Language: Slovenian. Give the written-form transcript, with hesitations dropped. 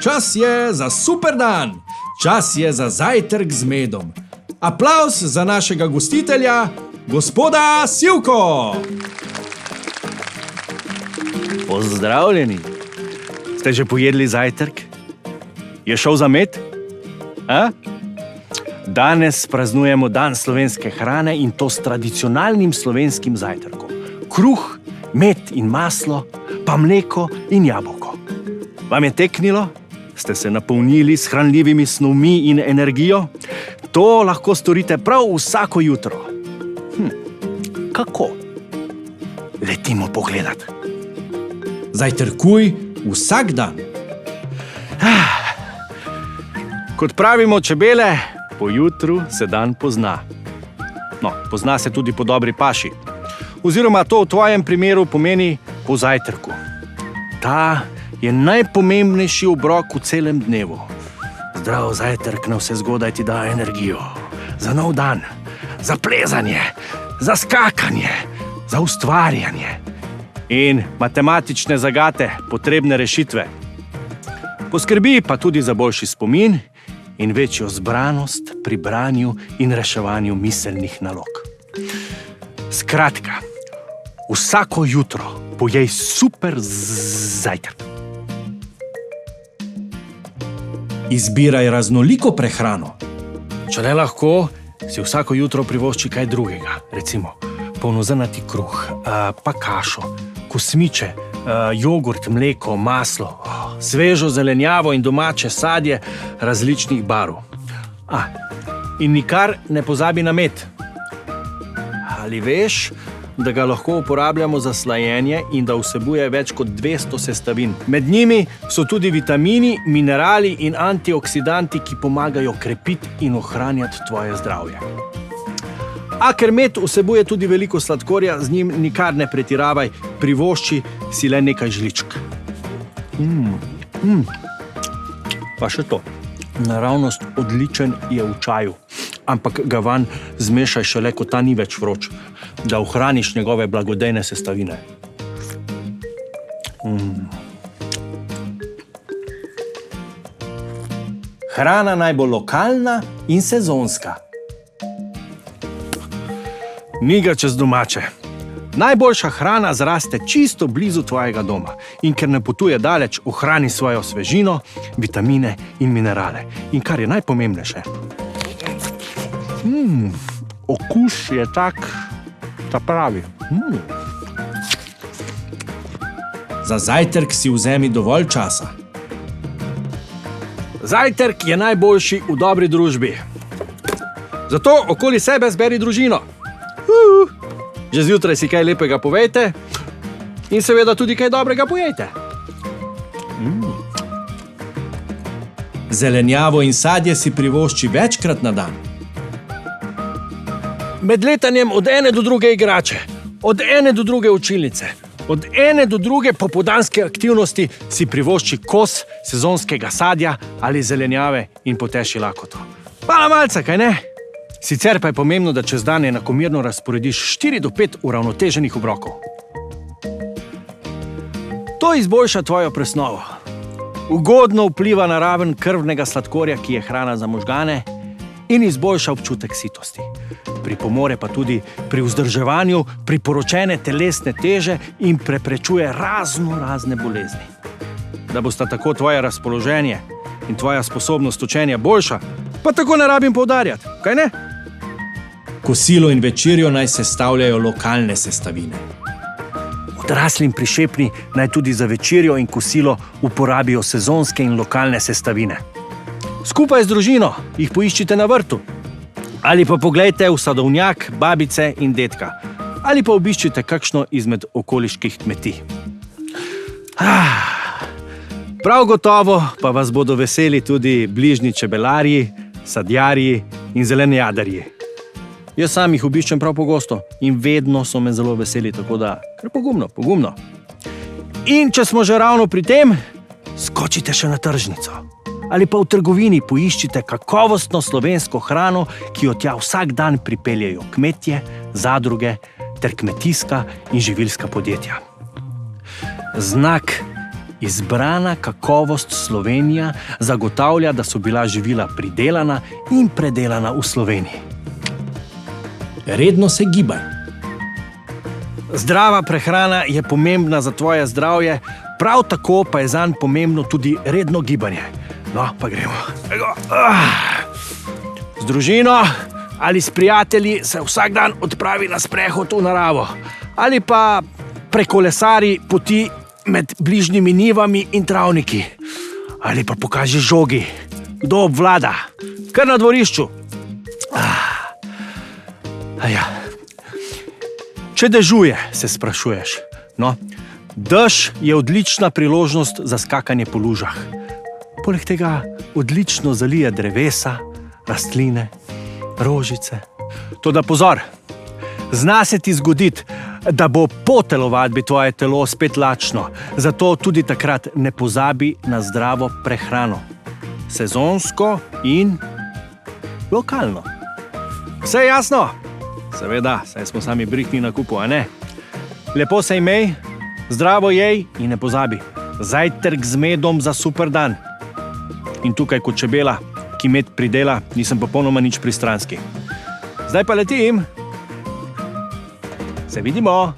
Čas je za super dan, čas je za zajtrk z medom. Aplavz za našega gostitelja, gospoda Sivko! Pozdravljeni! Ste že pojedli zajtrk? Je šel za med? A? Danes praznujemo dan slovenske hrane in to s tradicionalnim slovenskim zajtrkom. Kruh, med in maslo, pa mleko in jabolko. Vam je teknilo? Ste se napolnili s hranljivimi snovmi in energijo? To lahko storite prav vsako jutro. Kako? Letimo pogledat. Zajtrkuj vsak dan. Kot pravimo čebele, po jutru se dan pozna. No, pozna se tudi po dobri paši. Oziroma to v tvojem primeru pomeni po zajtrku. Ta je najpomembnejši obrok v celem dnevu. Zdrav zajtrk na vse zgodaj ti da energijo. Za nov dan, za plezanje, za skakanje, za ustvarjanje in matematične zagate, potrebne rešitve. Poskrbi pa tudi za boljši spomin in večjo zbranost pri branju in reševanju miselnih nalog. Skratka, vsako jutro pojej super zajtrk. Izbiraj raznoliko prehrano. Če le lahko, si vsako jutro privošči kaj drugega. Recimo polnozrnati kruh, pa kašo, kosmiče, jogurt, mleko, maslo, svežo zelenjavo in domače sadje različnih barv. In nikar ne pozabi na med. Ali veš, da ga lahko uporabljamo za slajenje in da vsebuje več kot 200 sestavin? Med njimi so tudi vitamini, minerali in antioksidanti, ki pomagajo krepiti in ohranjati tvoje zdravje. A ker med vsebuje tudi veliko sladkorja, z njim nikar ne pretiravaj, privošči si le nekaj žličk. Pa še to. Naravnost odličen je v čaju, ampak ga vanj zmešaj šele, ko ta ni več vroč, da ohraniš njegove blagodejne sestavine. Hrana naj bo lokalna in sezonska. Ni ga čez domače. Najboljša hrana zraste čisto blizu tvojega doma in ker ne potuje daleč, ohrani svojo svežino, vitamine in minerale. In kar je najpomembnejše, okus je tak, ta pravi. Za zajtrk si vzemi dovolj časa. Zajtrk je najboljši v dobri družbi. Zato okoli sebe zberi družino. Že zjutraj si kaj lepega povejte in seveda tudi kaj dobrega pojejte. Zelenjavo in sadje si privošči večkrat na dan. Med letanjem od ene do druge igrače, od ene do druge učilnice, od ene do druge popoldanske aktivnosti si privošči kos sezonskega sadja ali zelenjave in poteši lakoto. Hvala malca, kaj ne? Sicer pa je pomembno, da čez dan enakomerno razporediš 4 do 5 uravnoteženih obrokov. To izboljša tvojo presnovo. Ugodno vpliva na raven krvnega sladkorja, ki je hrana za možgane, in izboljša občutek sitosti. Pripomore pa tudi pri vzdrževanju priporočene telesne teže in preprečuje razne bolezni. Da bosta tako tvoje razpoloženje in tvoja sposobnost učenja boljša, pa tako ne rabim poudarjati, kaj ne? Kosilo in večerjo naj sestavljajo lokalne sestavine. Odrasli in prišepni naj tudi za večerjo in kosilo uporabijo sezonske in lokalne sestavine. Skupaj z družino jih poiščite na vrtu. Ali pa poglejte v sadovnjak babice in dedka. Ali pa obiščite kakšno izmed okoliških kmetij. Prav gotovo pa vas bodo veseli tudi bližnji čebelarji, sadjarji in zelenjadarji. Jaz sam jih obiščem prav pogosto in vedno so me zelo veseli, tako da kar pogumno. In če smo že ravno pri tem, skočite še na tržnico. Ali pa v trgovini poiščite kakovostno slovensko hrano, ki jo tja vsak dan pripeljejo kmetje, zadruge ter kmetijska in živilska podjetja. Znak Izbrana kakovost Slovenija zagotavlja, da so bila živila pridelana in predelana v Sloveniji. Redno se gibaj. Zdrava prehrana je pomembna za tvoje zdravje, prav tako pa je zanj pomembno tudi redno gibanje. No, pa gremo. Z družino ali s prijatelji se vsak dan odpravi na sprehod v naravo ali pa prekolesari poti med bližnjimi nivami in travniki. Ali pa pokaži žogi, kdo obvlada, kar na dvorišču. Če dežuje, se sprašuješ. No, dež je odlična priložnost za skakanje po lužah. Poleg tega odlično zalije drevesa, rastline, rožice. Toda pozor, zna se ti zgoditi, da bo po telovadbi tvoje telo spet lačno. Zato tudi takrat ne pozabi na zdravo prehrano. Sezonsko in lokalno. Vse jasno? Seveda, saj smo sami brihtni na kupu, a ne? Lepo se imej, zdravo jej in ne pozabi. Zajtrk z medom za super dan. In tukaj kot čebela, ki med pridela, nisem popolnoma nič pristranski. Zdaj pa letim. Se vidimo.